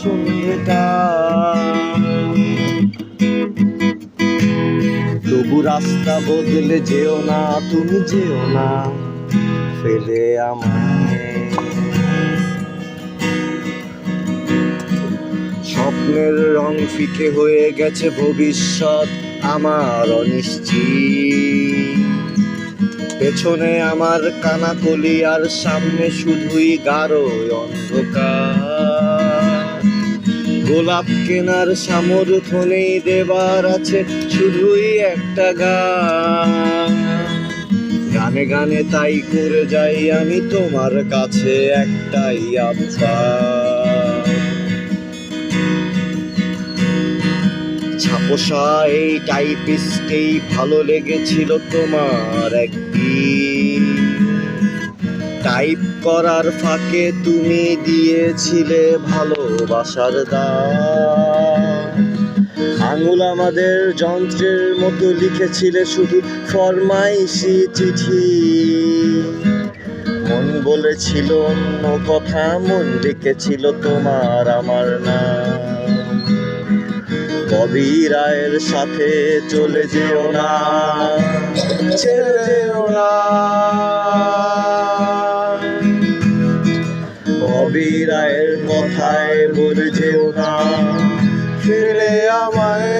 পেছনের টান। তবু রাস্তা বদলে যেও না, তুমি যেও না ফেলে আমায়। স্বপ্নের রং ফিকে হয়ে গেছে, ভবিষ্যৎ আমার অনিশ্চিত। পেছনে আমার কানাকলি আর সামনে শুধুই গাঢ় অন্ধকার। গোলাপ কেনার সামর্থ্য নেই, দেবার আছে শুধুই একটা গান। গানে গানে তাই করে যাই আমি তোমার কাছে একটাই আবদার। ছাপোষা এই টাইপিস্টেই ভালো লেগেছিল তোমার একদিন। টাইপ করার ফাঁকে তুমি দিয়েছিলে ভালোবাসার দান। আঙুল আমাদের যন্ত্রের মতো লিখেছিলে শুধু ফরমাইশি চিঠি। মন বলেছিল অন্য কথা, মন ডেকেছিল তোমার আমার নাম। ববি রায়ের সাথে চলে যেও না, ছেড়ে যেও না। ববি রায়ের কথায় বলে যেও না ফেলে আমায়।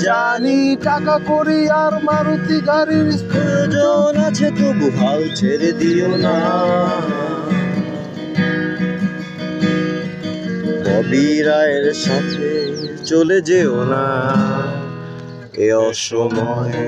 জানি টাকা করি আর মারুতি গাড়ির প্রয়োজন আছে, তবু হাল ছেড়ে দিও না। ববি রায়ের সাথে চলে যেও না এ অসময়ে।